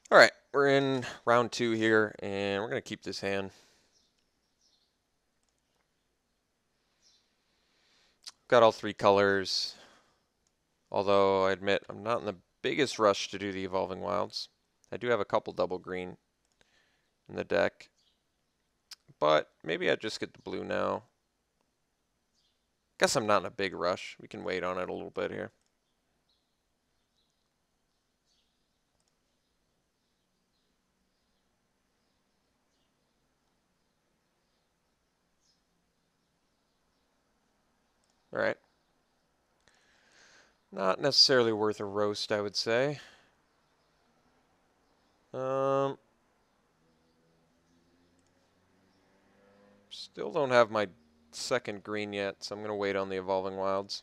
All right, we're in round 2 here, and we're going to keep this hand. Got all 3 colors, although I admit I'm not in the biggest rush to do the Evolving Wilds. I do have a couple double green in the deck, but maybe I just get the blue now. Guess I'm not in a big rush. We can wait on it a little bit here. All right. Not necessarily worth a roast, I would say. Um, Still don't have my second green yet, so I'm going to wait on the Evolving Wilds.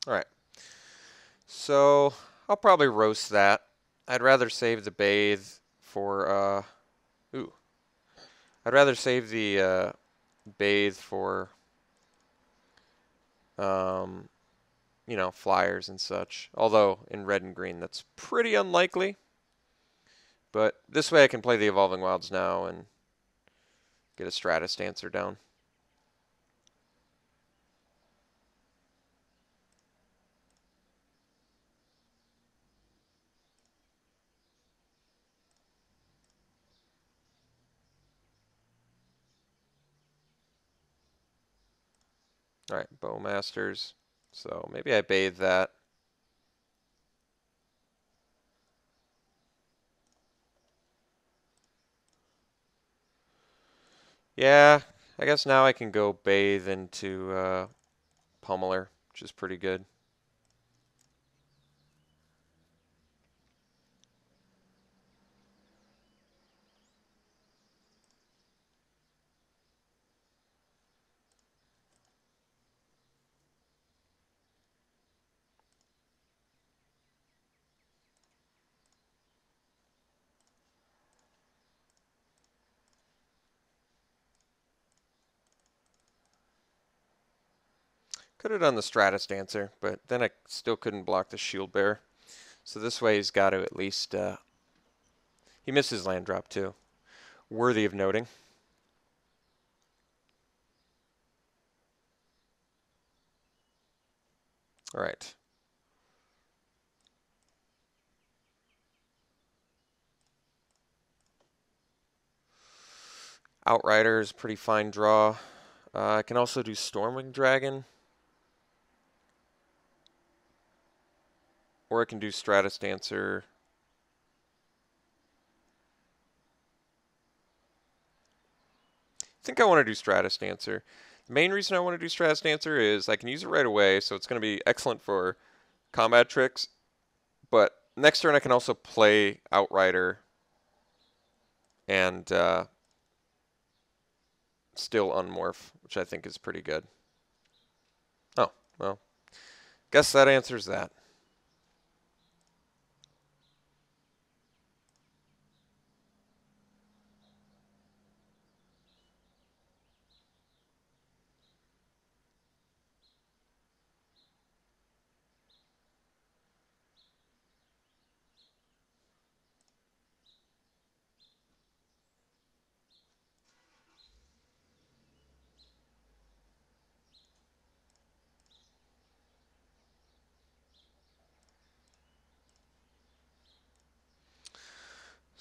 All right. So I'll probably roast that. I'd rather save the bathe for ooh. I'd rather save the bathe for um, flyers and such. Although in red and green that's pretty unlikely. But this way I can play the Evolving Wilds now and get a Stratus Dancer down. All right, Bowmasters. So maybe I bathe that. Yeah, I guess now I can go bathe into Pummeler, which is pretty good. Could have done the Stratus Dancer, but then I still couldn't block the Shield Bearer. So this way he's got to at least... he missed his land drop too. Worthy of noting. All right. Outrider is a pretty fine draw. I can also do Stormwing Dragon. Or I can do Stratus Dancer. I think I want to do Stratus Dancer. The main reason I want to do Stratus Dancer is I can use it right away, so it's going to be excellent for combat tricks. But next turn I can also play Outrider and still unmorph, which I think is pretty good. Oh, well, guess that answers that.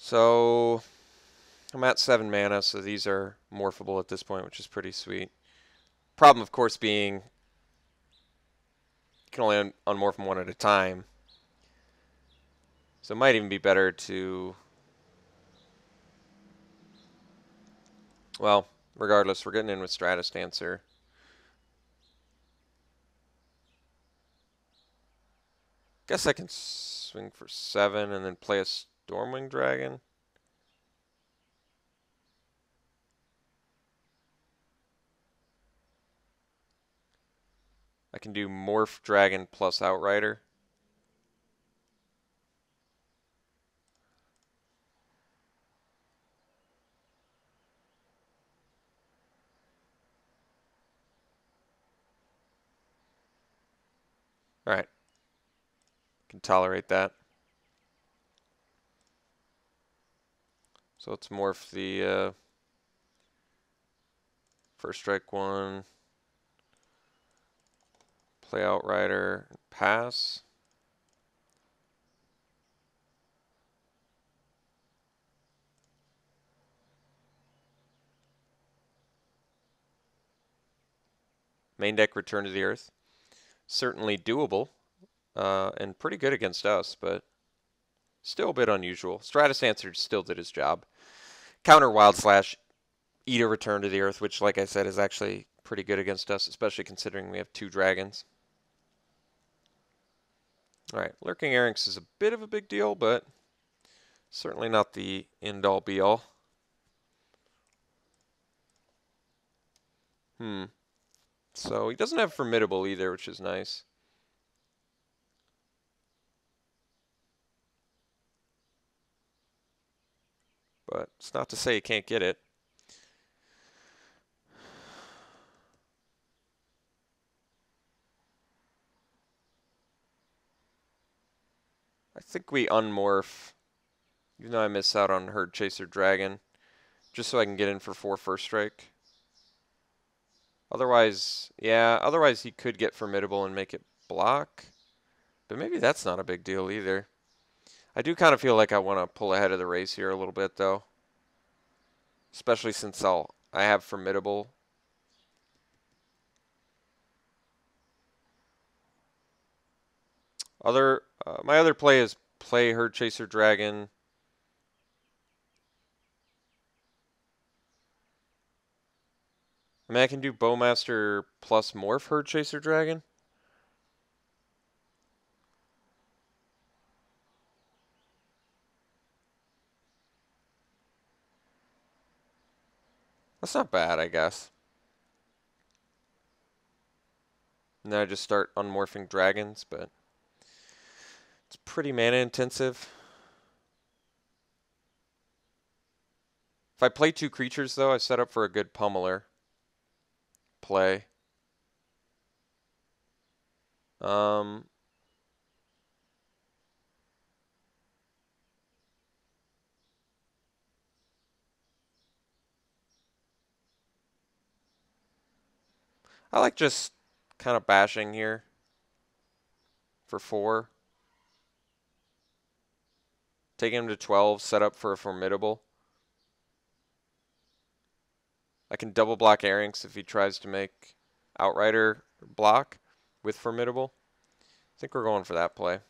So I'm at 7 mana, so these are morphable at this point, which is pretty sweet. Problem, of course, being you can only unmorph them one at a time. So it might even be better to... Well, regardless, we're getting in with Stratus Dancer. Guess I can swing for 7 and then play a Stormwing Dragon. I I can do Morph Dragon plus Outrider. Alright. Can tolerate that. So let's morph the first strike one. Play Outrider. Pass. Main deck Return to the Earth. Certainly doable. And pretty good against us, but still a bit unusual. Stratus Answer still did his job. Counter Wild Slash, eat a Return to the Earth, which, like I said, is actually pretty good against us, especially considering we have 2 dragons. Alright, Lurking Erranx is a bit of a big deal, but certainly not the end-all be-all. So he doesn't have Formidable either, which is nice. But it's not to say he can't get it. I think we unmorph, even though I miss out on Herd Chaser Dragon, just so I can get in for 4 first strike. Otherwise, yeah, otherwise he could get Formidable and make it block. But maybe that's not a big deal either. I do kind of feel like I want to pull ahead of the race here a little bit, though. Especially since I have Formidable. My other play is play Herd Chaser Dragon. I mean, I can do Bowmaster plus Morph Herd Chaser Dragon. That's not bad, I guess. And then I just start unmorphing dragons, but it's pretty mana intensive. If I play 2 creatures, though, I set up for a good pummeler play. I like just kind of bashing here for 4. Taking him to 12, set up for a Formidable. I can double block Erranx if he tries to make Outrider block with Formidable. I think we're going for that play.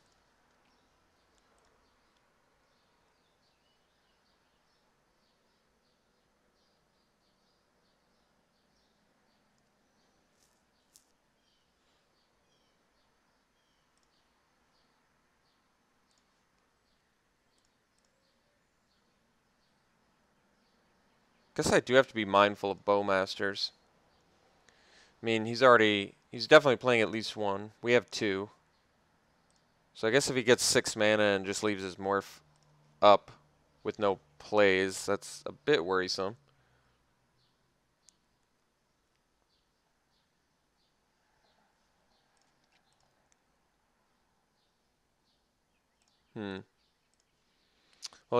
Guess I do have to be mindful of Bowmasters. I mean, he's definitely playing at least 1. We have 2. So I guess if he gets 6 mana and just leaves his Morph up with no plays, that's a bit worrisome. Well,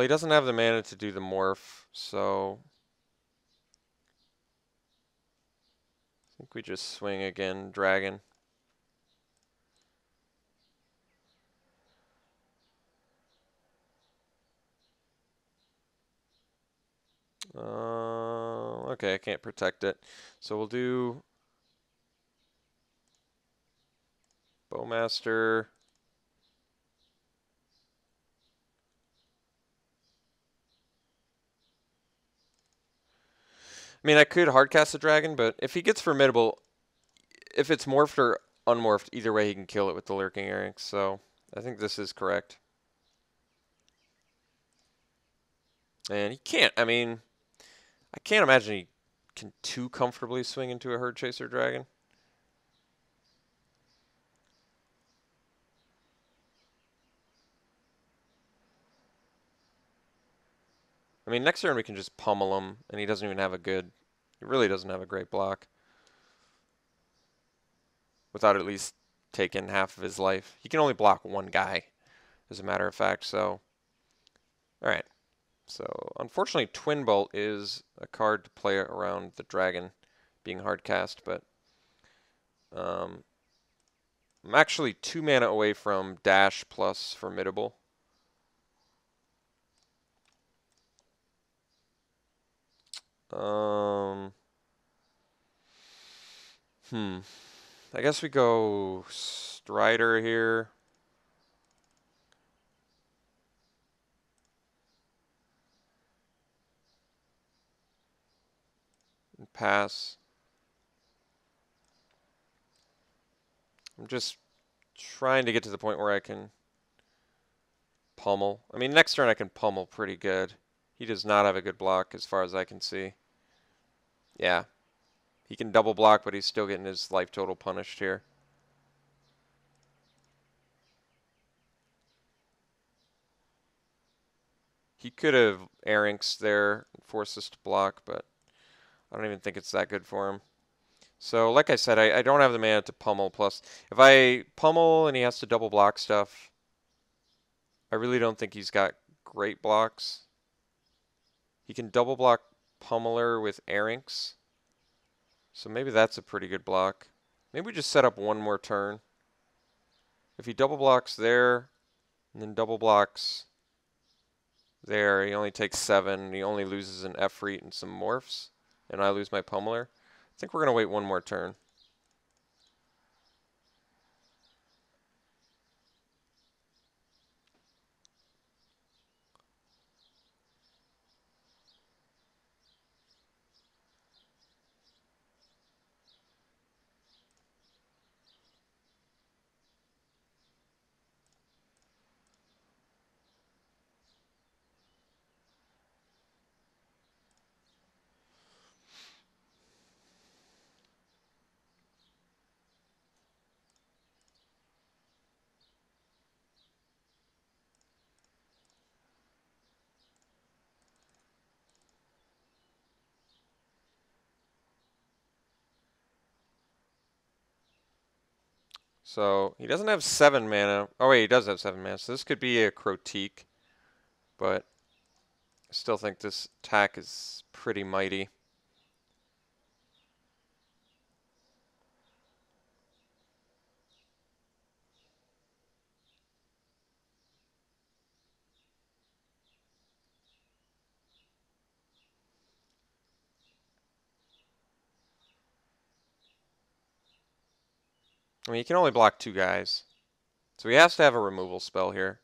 he doesn't have the mana to do the Morph, so I think we just swing again, Dragon. Okay, I can't protect it. So we'll do Bowmaster. I mean, I could hardcast the dragon, but if he gets Formidable, if it's morphed or unmorphed, either way he can kill it with the Lurking Erranx. So I think this is correct. And he can't, I mean, I can't imagine he can too comfortably swing into a Herd Chaser Dragon. I mean, next turn we can just pummel him, and he doesn't even have a good... He really doesn't have a great block. Without at least taking half of his life. He can only block one guy, as a matter of fact, so... Alright. So, unfortunately, Twin Bolt is a card to play around the dragon being hard cast, but... I'm actually 2 mana away from Dash plus Formidable. I guess we go Strider here. And pass. I'm just trying to get to the point where I can pummel. I mean, next turn I can pummel pretty good. He does not have a good block as far as I can see. Yeah. He can double block, but he's still getting his life total punished here. He could have Arinx there and forced us to block, but I don't even think it's that good for him. So, like I said, I don't have the mana to pummel. Plus, if I pummel and he has to double block stuff, I really don't think he's got great blocks. He can double block Pummeler with Arinx. So maybe that's a pretty good block. Maybe we just set up one more turn. If he double blocks there, and then double blocks there, he only takes 7. He only loses an Efreet and some Morphs. And I lose my Pummeler. I think we're going to wait one more turn. So he doesn't have 7 mana. Oh wait, he does have 7 mana. So this could be a Crotique, but I still think this attack is pretty mighty. I mean, he can only block 2 guys. So he has to have a removal spell here.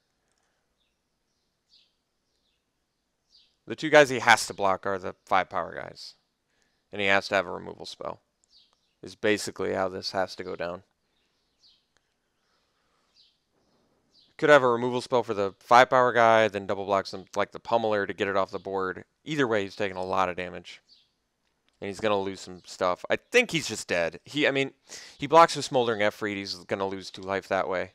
The 2 guys he has to block are the 5 power guys. And he has to have a removal spell. Is basically how this has to go down. Could have a removal spell for the 5 power guy, then double blocks him like the Pummeler to get it off the board. Either way, he's taking a lot of damage. And he's going to lose some stuff. I think he's just dead. I mean, he blocks with Smoldering Efreet. He's going to lose 2 life that way.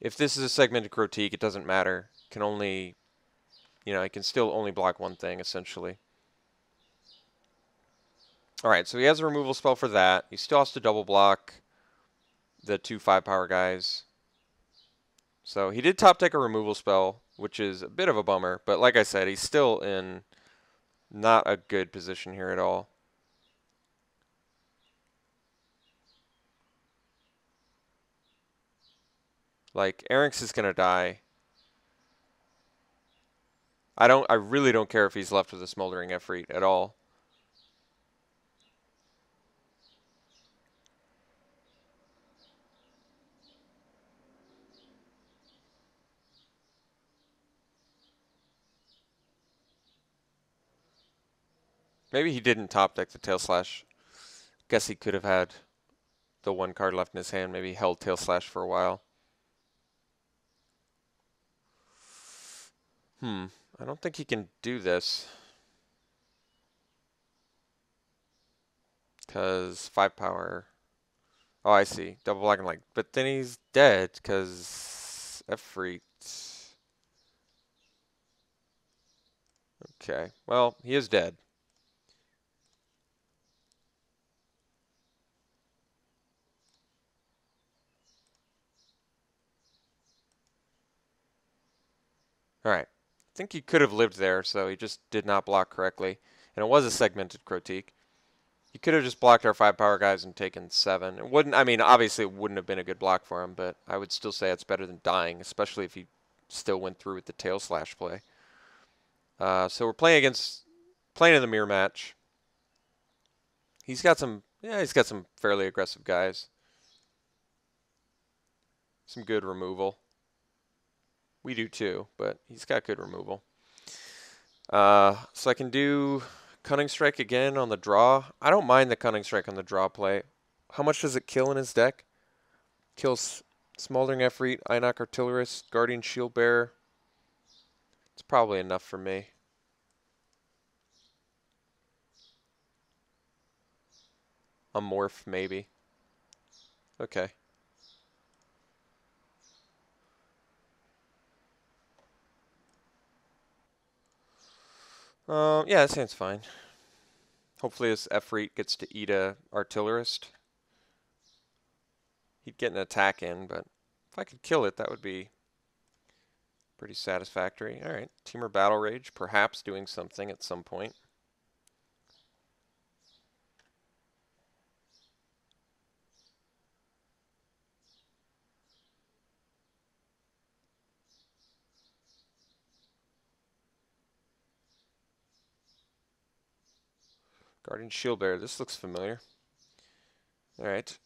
If this is a segmented Crotique, it doesn't matter. Can only, he can still only block one thing, essentially. Alright, so he has a removal spell for that. He still has to double block the 2 5 power guys. So he did top deck a removal spell, which is a bit of a bummer. But like I said, he's still in not a good position here at all. Like, Arinx is going to die. I really don't care if he's left with a Smoldering Efreet at all. Maybe he didn't top deck the Tail Slash. Guess he could have had the 1 card left in his hand. Maybe he held Tail Slash for a while. I don't think he can do this. Because 5 power. Oh, I see. Double blocking like. But then he's dead because Efreet. Okay, well, he is dead. Alright. I think he could have lived there, so he just did not block correctly. And it was a segmented critique. He could have just blocked our 5 power guys and taken 7. It wouldn't, I mean, obviously it wouldn't have been a good block for him, but I would still say it's better than dying, especially if he still went through with the tail slash play. So we're playing in the mirror match. He's got some fairly aggressive guys. Some good removal. We do too, but he's got good removal. So I can do Cunning Strike again on the draw. I don't mind the Cunning Strike on the draw play. How much does it kill in his deck? Kills Smoldering Efreet, Einok Artillerist, Guardian Shield Bearer. It's probably enough for me. A Morph, maybe. Okay. Yeah, that seems fine. Hopefully this Efreet gets to eat a Artillerist. He'd get an attack in, but if I could kill it, that would be pretty satisfactory. Alright, Teamer Battle Rage, perhaps doing something at some point. Guardian Shield Bearer, this looks familiar. Alright.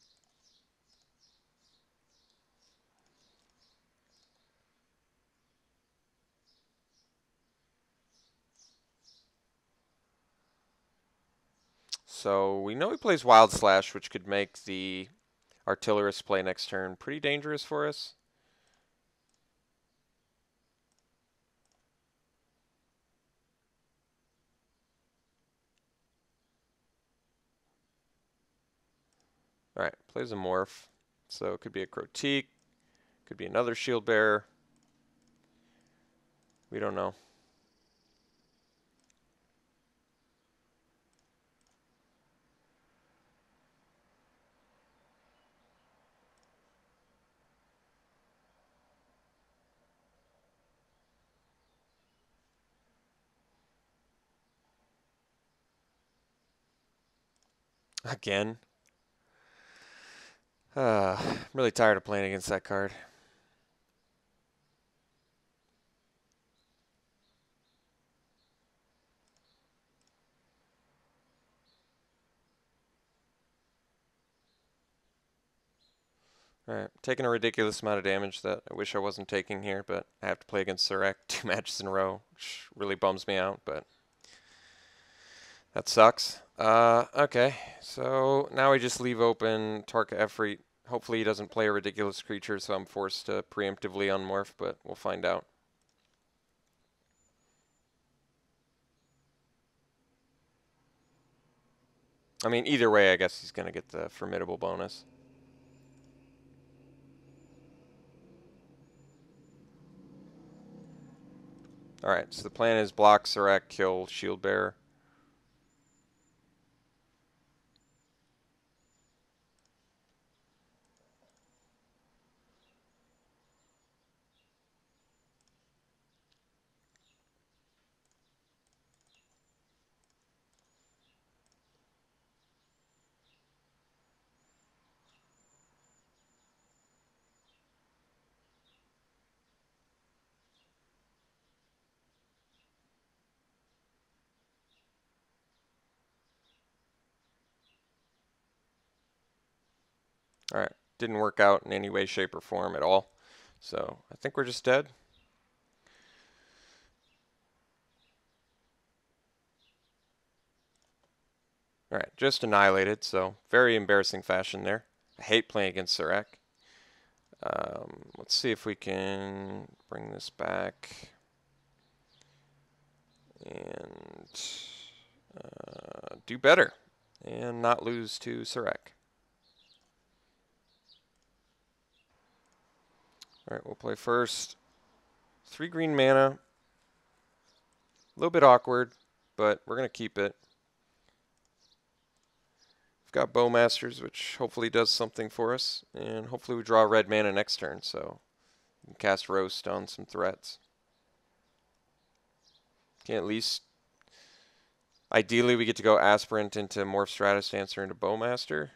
So we know he plays Wild Slash, which could make the Artillerist play next turn pretty dangerous for us. Alright, plays a Morph. So it could be a Crotique, could be another Shield Bearer. We don't know. Again. I'm really tired of playing against that card. Alright, taking a ridiculous amount of damage that I wish I wasn't taking here, but I have to play against Surek 2 matches in a row, which really bums me out, but that sucks. Okay, so now we just leave open Tarka Efreet. Hopefully he doesn't play a ridiculous creature, so I'm forced to preemptively unmorph, but we'll find out. I mean, either way, I guess he's going to get the formidable bonus. Alright, so the plan is block Surek, kill Shield Bearer. Alright, didn't work out in any way, shape, or form at all. So I think we're just dead. Alright, just annihilated, so very embarrassing fashion there. I hate playing against Surek. Let's see if we can bring this back and do better and not lose to Surek. Alright, we'll play first. 3 green mana. A little bit awkward, but we're going to keep it. We've got Bowmasters, which hopefully does something for us, and hopefully we draw red mana next turn, so we can cast Roast on some threats. Can at least, ideally we get to go Aspirant into Morph Stratus Dancer into Bowmaster.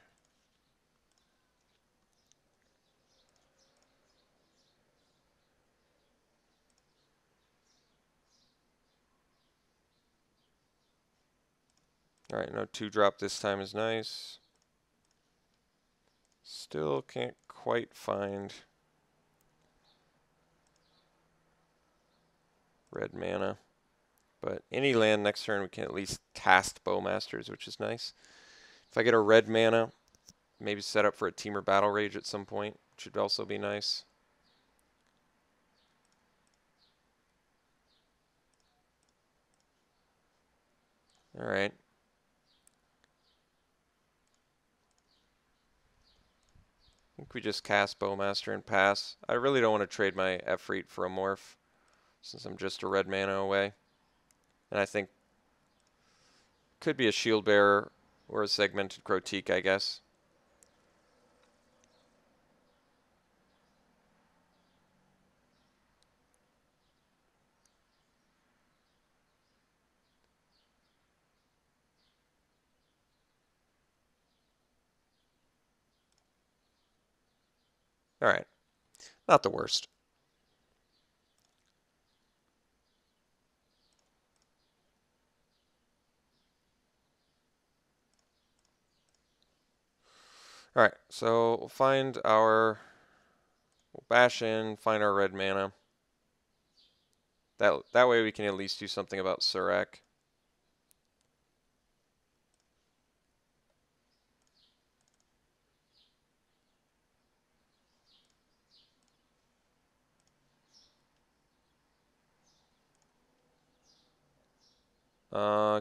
Alright, no 2-drop this time is nice. Still can't quite find red mana. But any land next turn we can at least cast Bowmasters, which is nice. If I get a red mana, maybe set up for a Temur Battle Rage at some point, which would also be nice. Alright. I think we just cast Bowmaster and pass. I really don't want to trade my Efreet for a Morph, since I'm just a red mana away. And I think could be a Shield Bearer or a Segmented Crotique, I guess. Alright. Not the worst. Alright, so we'll bash in, find our red mana. That way we can at least do something about Surrak.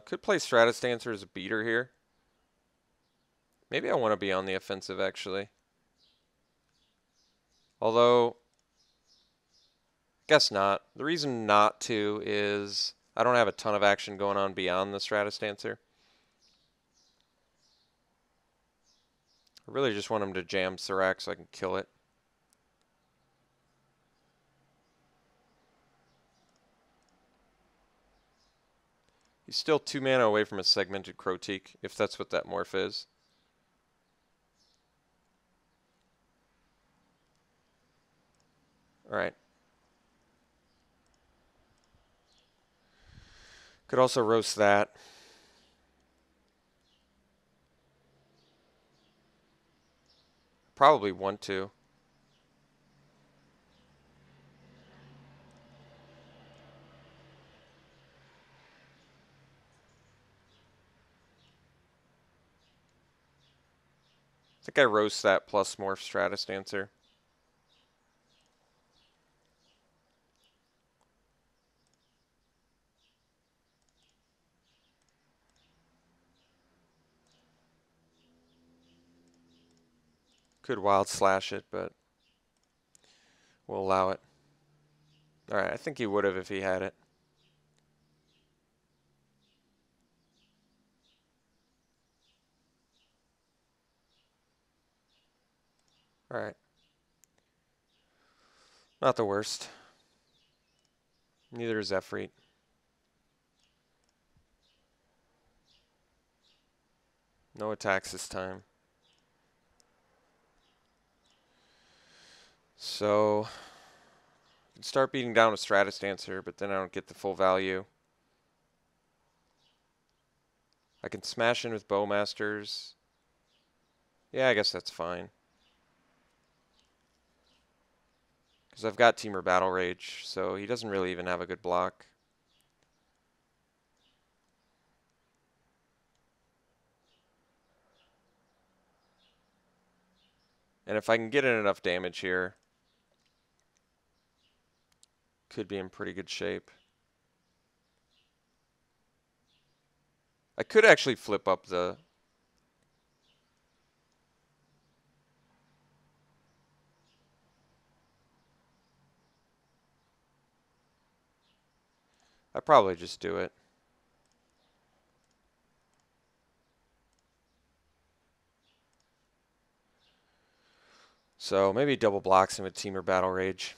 Could play Stratus Dancer as a beater here. Maybe I want to be on the offensive, actually. Although, guess not. The reason not to is I don't have a ton of action going on beyond the Stratus Dancer. I really just want him to jam Surrak so I can kill it. He's still 2 mana away from a Segmented Crotique, if that's what that morph is. Alright. Could also roast that. Probably want to. I think I roast that plus Morph Stratus Dancer. Could Wild Slash it, but we'll allow it. Alright, I think he would have if he had it. Alright. Not the worst. Neither is Efreet. No attacks this time. So, I can start beating down a Stratus Dancer, but then I don't get the full value. I can smash in with Bowmasters. Yeah, I guess that's fine. Because I've got Temur Battle Rage, so he doesn't really even have a good block. And if I can get in enough damage here, could be in pretty good shape. I could actually flip up the... I probably just do it. So maybe double blocks him with Team or Battle Rage.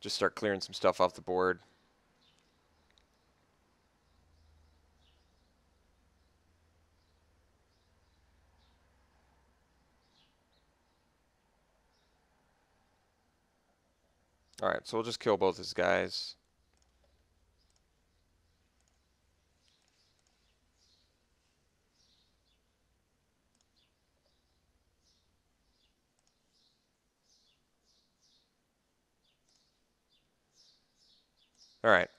Just start clearing some stuff off the board. Alright, so we'll just kill both his guys. Alright.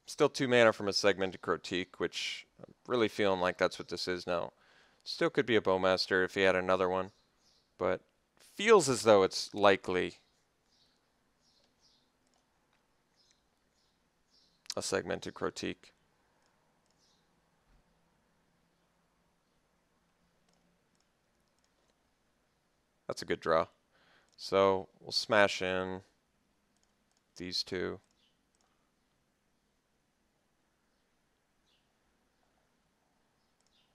Still 2 mana from a Segmented Crotique, which I'm really feeling like that's what this is now. Still could be a Bowmaster if he had another one, but feels as though it's likely a Segmented Crotique. That's a good draw. So we'll smash in these two.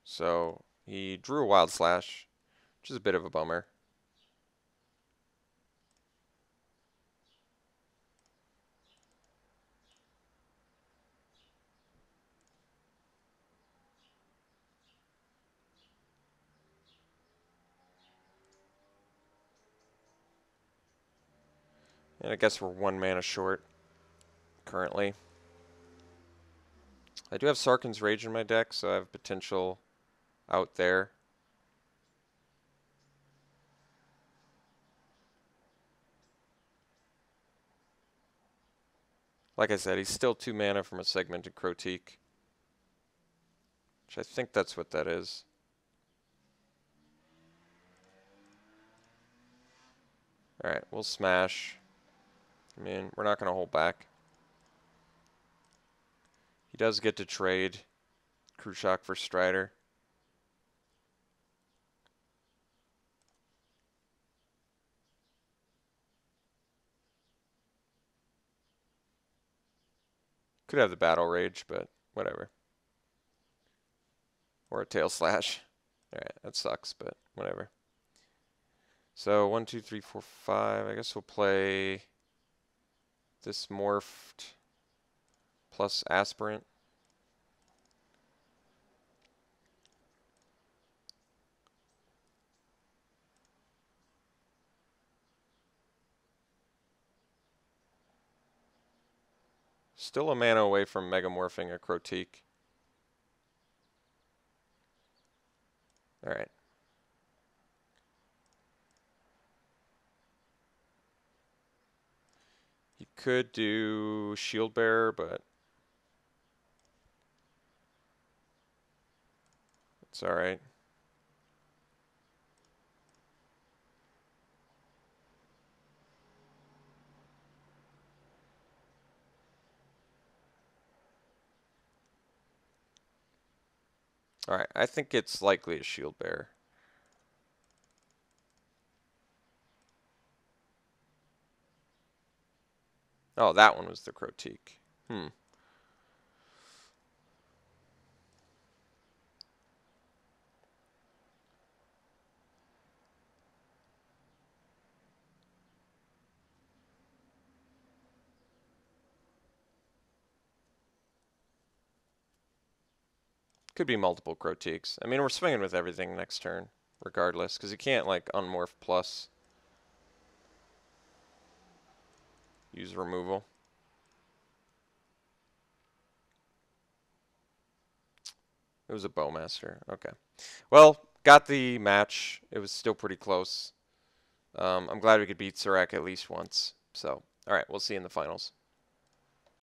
So he drew a Wild Slash, which is a bit of a bummer. And I guess we're 1 mana short currently. I do have Sarkhan's Rage in my deck, so I have potential out there. Like I said, he's still 2 mana from a Segmented Crotique, which I think that's what that is. Alright, we'll smash. I mean, we're not going to hold back. He does get to trade Krushak for Strider. Could have the Battle Rage, but whatever. Or a Tail Slash. Alright, that sucks, but whatever. So 1, 2, 3, 4, 5. I guess we'll play this Morphed plus Aspirant. Still a mana away from Megamorphing a Crotique. Alright. He could do Shield Bearer, but it's alright. Alright, I think it's likely a Shield Bearer. Oh, that one was the Crotique. Could be multiple Crotiques. I mean, we're swinging with everything next turn, regardless, because you can't, like, Unmorph plus use removal. It was a Bowmaster. Okay. Well, got the match. It was still pretty close. I'm glad we could beat Serac at least once. So, alright, we'll see you in the finals.